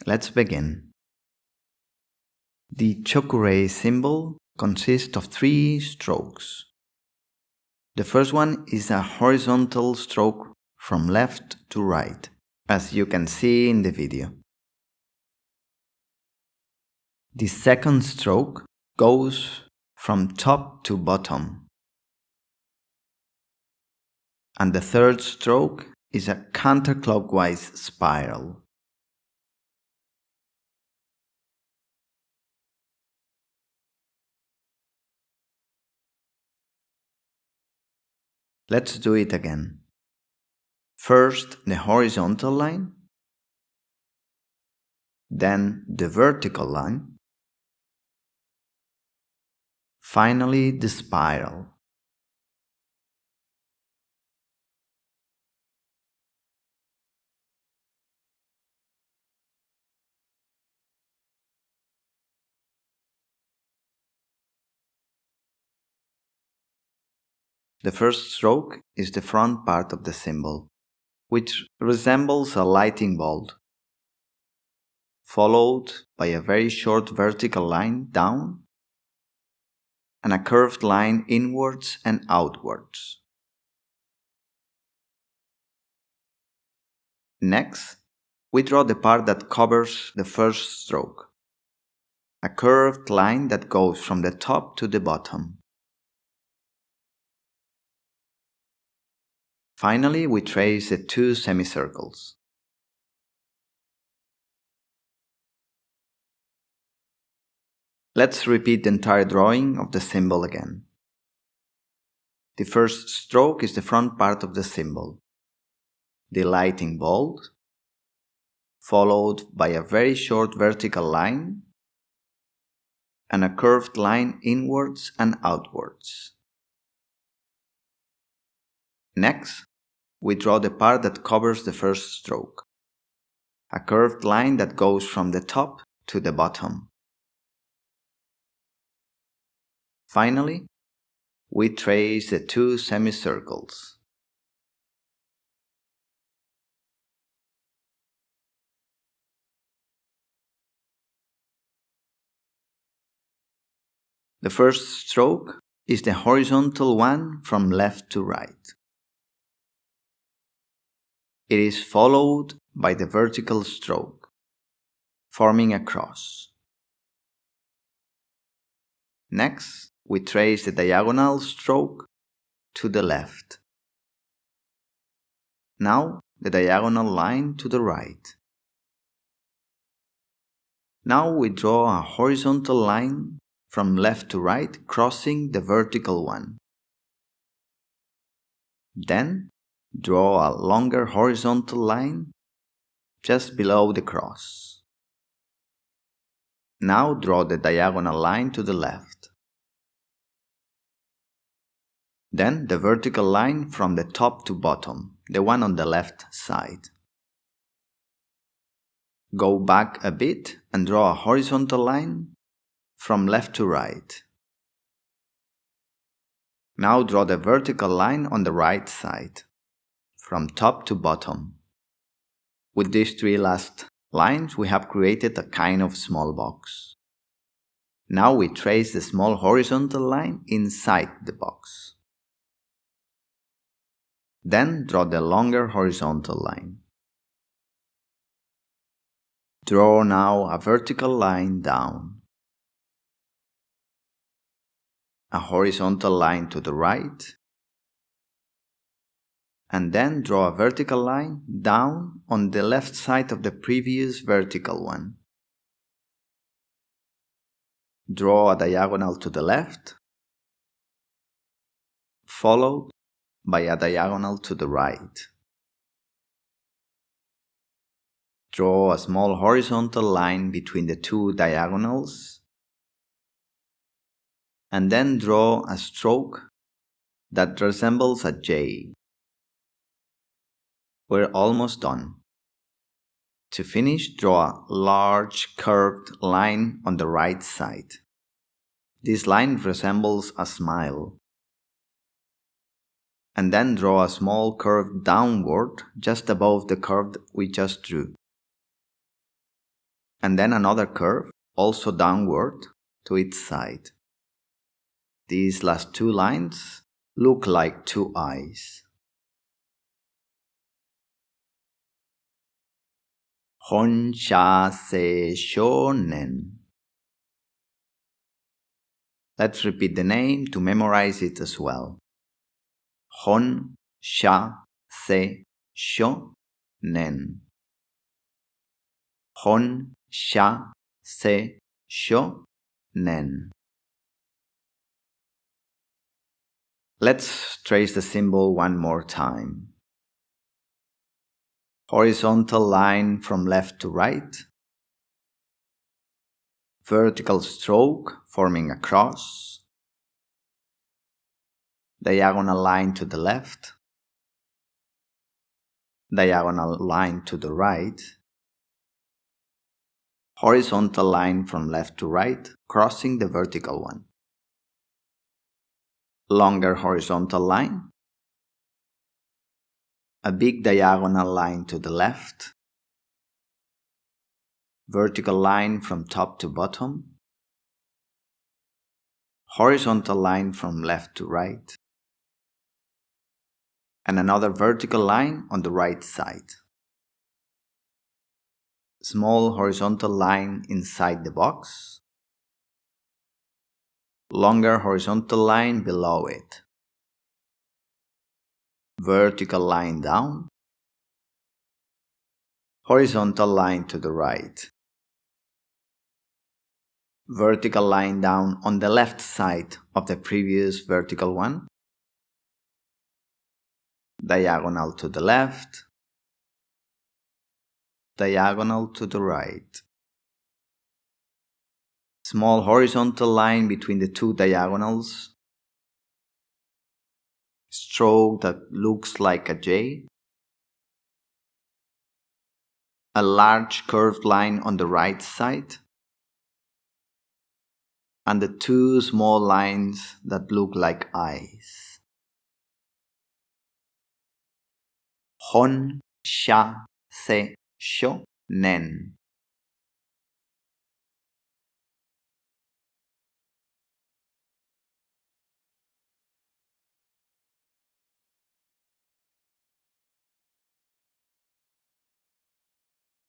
Let's begin. The Chokurei symbol consists of 3 strokes. The first one is a horizontal stroke from left to right, as you can see in the video. The second stroke goes from top to bottom. And the third stroke is a counterclockwise spiral. Let's do it again. First, the horizontal line, then the vertical line, finally the spiral. The first stroke is the front part of the symbol, which resembles a lightning bolt, followed by a very short vertical line down and a curved line inwards and outwards. Next, we draw the part that covers the first stroke, a curved line that goes from the top to the bottom. Finally, we trace the 2 semicircles. Let's repeat the entire drawing of the symbol again. The first stroke is the front part of the symbol, the lightning bolt, followed by a very short vertical line and a curved line inwards and outwards. Next, we draw the part that covers the first stroke, a curved line that goes from the top to the bottom. Finally, we trace the 2 semicircles. The first stroke is the horizontal one from left to right. It is followed by the vertical stroke, forming a cross. Next, we trace the diagonal stroke to the left. Now, the diagonal line to the right. Now we draw a horizontal line from left to right, crossing the vertical one. Then, draw a longer horizontal line just below the cross. Now draw the diagonal line to the left. Then the vertical line from the top to bottom, the one on the left side. Go back a bit and draw a horizontal line from left to right. Now draw the vertical line on the right side, from top to bottom. With these 3 last lines, we have created a kind of small box. Now we trace the small horizontal line inside the box. Then draw the longer horizontal line. Draw now a vertical line down, a horizontal line to the right, and then draw a vertical line down on the left side of the previous vertical one. Draw a diagonal to the left, followed by a diagonal to the right. Draw a small horizontal line between the 2 diagonals, and then draw a stroke that resembles a J. We're almost done. To finish, draw a large curved line on the right side. This line resembles a smile. And then draw a small curve downward just above the curve we just drew. and then another curve, also downward, to its side. These last two lines look like two eyes. Honshazeshonen. Let's repeat the name to memorize it as well. Honshazeshonen. Honshazeshonen. Let's trace the symbol one more time. Horizontal line from left to right. Vertical stroke forming a cross. Diagonal line to the left. Diagonal line to the right. Horizontal line from left to right, crossing the vertical one. Longer horizontal line. A big diagonal line to the left. Vertical line from top to bottom. Horizontal line from left to right. And another vertical line on the right side. Small horizontal line inside the box. Longer horizontal line below it. Vertical line down. Horizontal line to the right. Vertical line down on the left side of the previous vertical one. Diagonal to the left. Diagonal to the right. Small horizontal line between the two diagonals. Stroke that looks like a J. A large curved line on the right side. And the two small lines that look like eyes. Honshazeshonen.